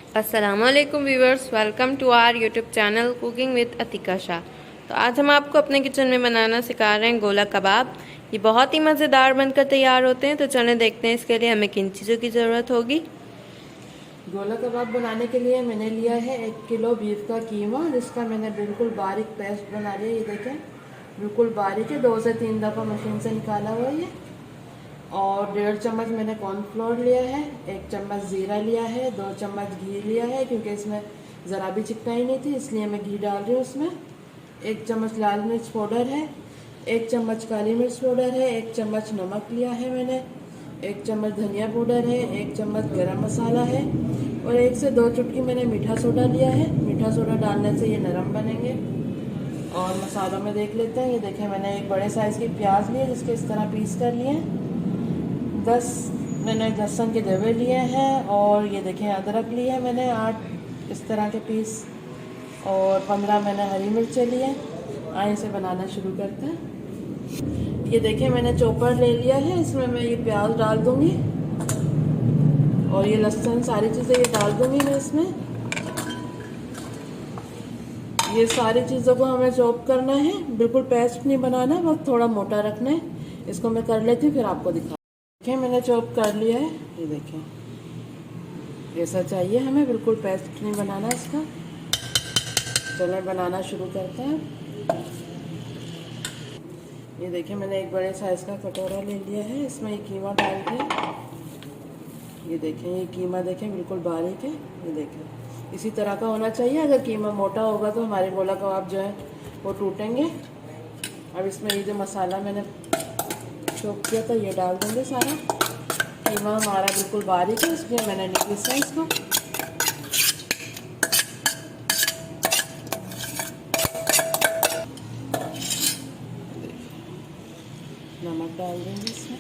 अस्सलामुअलैकुम viewers, welcome to our YouTube channel cooking with Atika Shah. तो आज हम आपको अपने किचन में बनाना सिखा रहे हैं गोला कबाब। ये बहुत ही मज़ेदार बनकर तैयार होते हैं। तो चलें देखते हैं इसके लिए हमें किन चीज़ों की ज़रूरत होगी। गोला कबाब बनाने के लिए मैंने लिया है 1 किलो बीफ का कीमा, जिसका मैंने बिल्कुल बारीक पेस्ट बना लिया। ये देखें बिल्कुल बारीक है, 2 से 3 दफ़ा मशीन से निकाला हुआ है। और 1.5 चम्मच मैंने कॉर्नफ्लोर लिया है, 1 चम्मच ज़ीरा लिया है, 2 चम्मच घी लिया है, क्योंकि इसमें ज़रा भी चिकनाई नहीं थी इसलिए मैं घी डाल रही हूँ उसमें। 1 चम्मच लाल मिर्च पाउडर है, 1 चम्मच काली मिर्च पाउडर है, 1 चम्मच नमक लिया है मैंने, 1 चम्मच धनिया पाउडर है, 1 चम्मच गरम मसाला है और 1 से 2 चुटकी मैंने मीठा सोडा लिया है। मीठा सोडा डालने से ये नरम बनेंगे। और मसालों में देख लेते हैं। ये देखें मैंने एक बड़े साइज़ की प्याज ली है, जिसके इस तरह पीस कर लिए हैं। 10 मैंने लहसुन के जवे लिए हैं। और ये देखें अदरक लिए हैं मैंने 8 इस तरह के पीस। और 15 मैंने हरी मिर्चें लिए हैं। आइए इसे बनाना शुरू करते हैं। ये देखें मैंने चॉपर ले लिया है, इसमें मैं ये प्याज डाल दूंगी और ये लहसुन सारी चीज़ें ये डाल दूंगी मैं इसमें। ये सारी चीज़ों को हमें चॉप करना है, बिल्कुल पेस्ट नहीं बनाना, बस थोड़ा मोटा रखना है। इसको मैं कर लेती हूँ, फिर आपको दिखा। देखिए मैंने चॉप कर लिया है। ये देखें ऐसा चाहिए हमें, बिल्कुल पेस्ट नहीं बनाना इसका। चलें बनाना शुरू करते हैं। ये देखिए मैंने एक बड़े साइज़ का कटोरा ले लिया है, इसमें ये कीमा डाल के। ये देखें ये कीमा देखें बिल्कुल बारीक है। ये देखें इसी तरह का होना चाहिए। अगर कीमा मोटा होगा तो हमारे गोला कबाब जो है वो टूटेंगे। अब इसमें ये जो मसाला मैंने चॉप किया था ये डाल देंगे सारा। कीमा हमारा बिल्कुल बारीक है, इसलिए मैंने नहीं पीसा इसको। नमक डाल देंगे इसमें,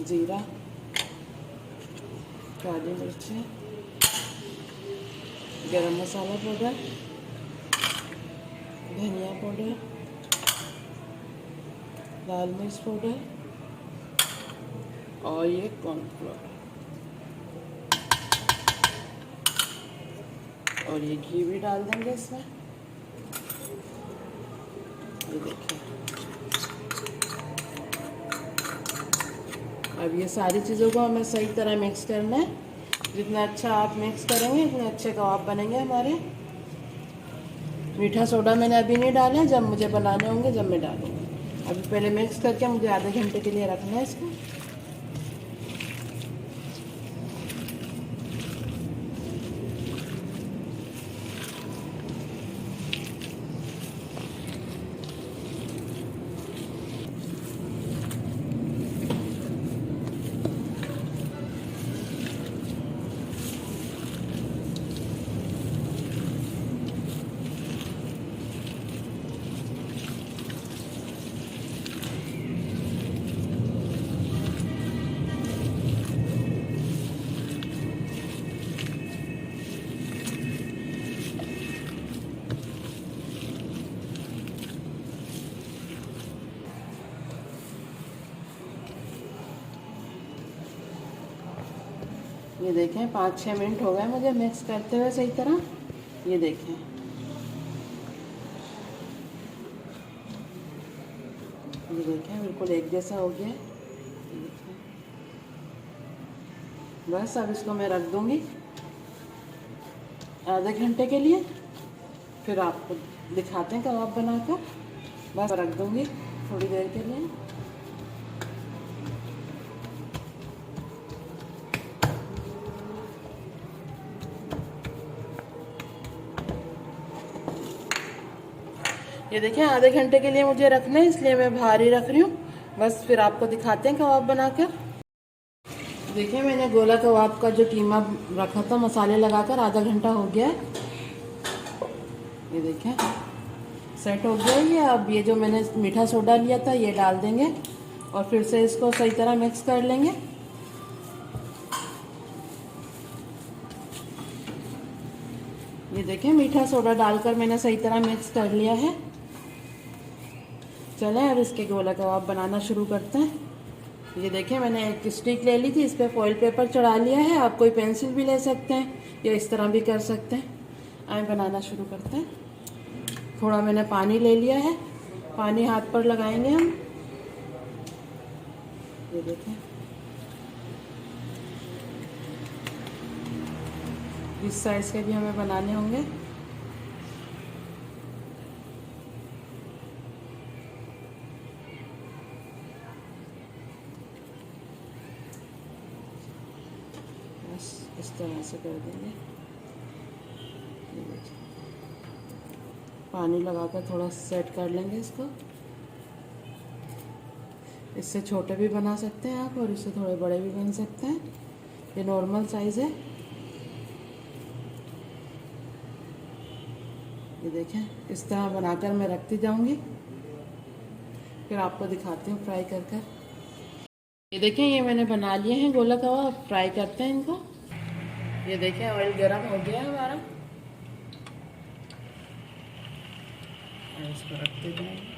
जीरा, काली मिर्चें, गरम मसाला पाउडर, धनिया पाउडर, लाल मिर्च पाउडर और ये कॉर्नफ्लोर और ये घी भी डाल देंगे इसमें। ये देखिए अब ये सारी चीज़ों को हमें सही तरह मिक्स करना है। जितना अच्छा आप मिक्स करेंगे उतने अच्छे कबाब बनेंगे हमारे। मीठा सोडा मैंने अभी नहीं डाला है, जब मुझे बनाने होंगे जब मैं डालूँगी। अभी पहले मिक्स करके मुझे आधे घंटे के लिए रखना है इसको। ये देखें 5-6 मिनट हो गए मुझे मिक्स करते हुए सही तरह। ये देखें बिल्कुल एक जैसा हो गया। बस अब इसको मैं रख दूंगी आधे घंटे के लिए, फिर आपको दिखाते हैं कबाब बनाकर। बस रख दूंगी थोड़ी देर के लिए। ये देखिए आधे घंटे के लिए मुझे रखना है, इसलिए मैं बाहर ही रख रही हूँ। बस फिर आपको दिखाते हैं कबाब बनाकर। देखिए मैंने गोला कबाब का जो कीमा रखा था मसाले लगाकर आधा घंटा हो गया है। ये देखें सेट हो गया ये। अब ये जो मैंने मीठा सोडा लिया था ये डाल देंगे और फिर से इसको सही तरह मिक्स कर लेंगे। ये देखें मीठा सोडा डालकर मैंने सही तरह मिक्स कर लिया है। चलें अब इसके गोला कबाब बनाना शुरू करते हैं। ये देखें मैंने एक स्टिक ले ली थी, इस पर फॉइल पेपर चढ़ा लिया है। आप कोई पेंसिल भी ले सकते हैं या इस तरह भी कर सकते हैं। आए बनाना शुरू करते हैं। थोड़ा मैंने पानी ले लिया है, पानी हाथ पर लगाएंगे हम। ये देखें इस साइज के भी हमें बनाने होंगे। बस इस तरह से कर देंगे। पानी लगाकर थोड़ा सेट कर लेंगे इसको। इससे छोटे भी बना सकते हैं आप और इससे थोड़े बड़े भी बन सकते हैं। ये नॉर्मल साइज़ है। ये देखें इस तरह बनाकर मैं रखती जाऊंगी, फिर आपको दिखाती हूँ फ्राई कर कर। ये देखें ये मैंने बना लिए हैं गोला कबाब। अब फ्राई करते हैं इनको। ये देखें ऑयल गरम हो गया है हमारा, और इसको रखते जाएंगे।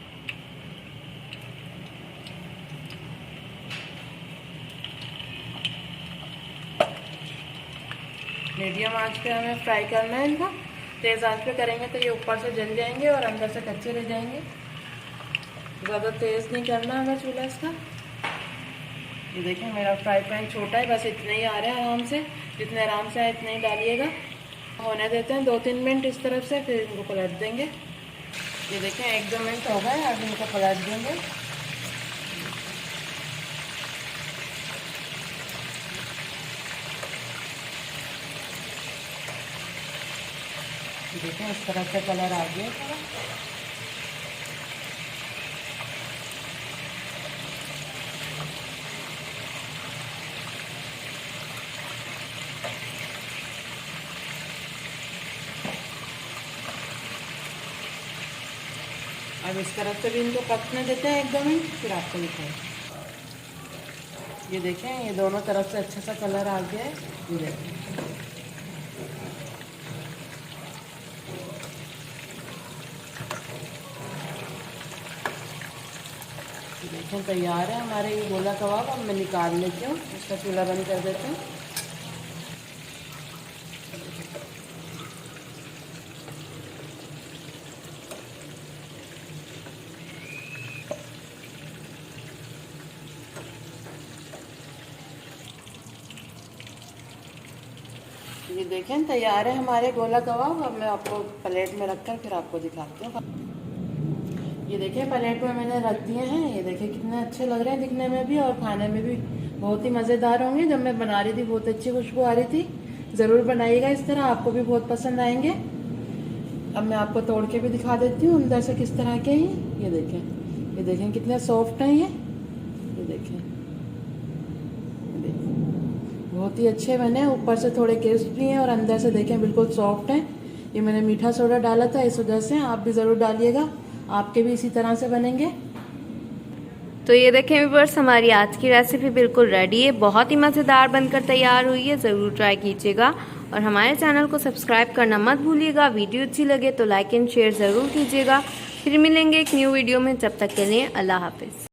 मीडियम आंच पे हमें फ्राई करना है इनको। तेज़ आंच पे करेंगे तो ये ऊपर से जल जाएंगे और अंदर से कच्चे रह जाएंगे। ज़्यादा तेज़ नहीं करना हमें चूल्हा इसका। ये देखें मेरा फ्राई पैन छोटा है, बस इतना ही आ रहा है आराम से। जितने आराम से आए इतना ही डालिएगा। होने देते हैं 2-3 मिनट इस तरफ से, फिर इनको पलट देंगे। ये देखें 1-2 मिनट हो गए, अब इनको पलट देंगे। देखें इस तरह से कलर आ गया थोड़ा। अब इस तरफ से भी इनको पकने देते हैं 1-2 मिनट, फिर आपको दिखाएं। ये देखें ये दोनों तरफ से अच्छा सा कलर आ गया है। ये देखें देखें तैयार है हमारे ये गोला कबाब। अब मैं निकाल लेती हूँ, इसका चूल्हा बंद कर देते हैं। ये देखें तैयार है हमारे गोला कबाब। अब मैं आपको प्लेट में रखकर फिर आपको दिखाती हूँ। ये देखें प्लेट में मैंने रख दिए हैं। ये देखें कितने अच्छे लग रहे हैं दिखने में भी और खाने में भी बहुत ही मज़ेदार होंगे। जब मैं बना रही थी बहुत अच्छी खुशबू आ रही थी। ज़रूर बनाइएगा इस तरह, आपको भी बहुत पसंद आएंगे। अब मैं आपको तोड़ के भी दिखा देती हूँ अंदर से किस तरह के हैं। ये देखें कितने सॉफ्ट हैं ये देखें बहुत ही अच्छे बने। ऊपर से थोड़े क्रिस्पी हैं और अंदर से देखें बिल्कुल सॉफ्ट हैं। ये मैंने मीठा सोडा डाला था, इस वजह से। आप भी ज़रूर डालिएगा, आपके भी इसी तरह से बनेंगे। तो ये देखें व्यूअर्स हमारी आज की रेसिपी बिल्कुल रेडी है, बहुत ही मज़ेदार बनकर तैयार हुई है। ज़रूर ट्राई कीजिएगा और हमारे चैनल को सब्सक्राइब करना मत भूलिएगा। वीडियो अच्छी लगे तो लाइक एंड शेयर ज़रूर कीजिएगा। फिर मिलेंगे एक न्यू वीडियो में, जब तक के लिए अल्लाह हाफिज़।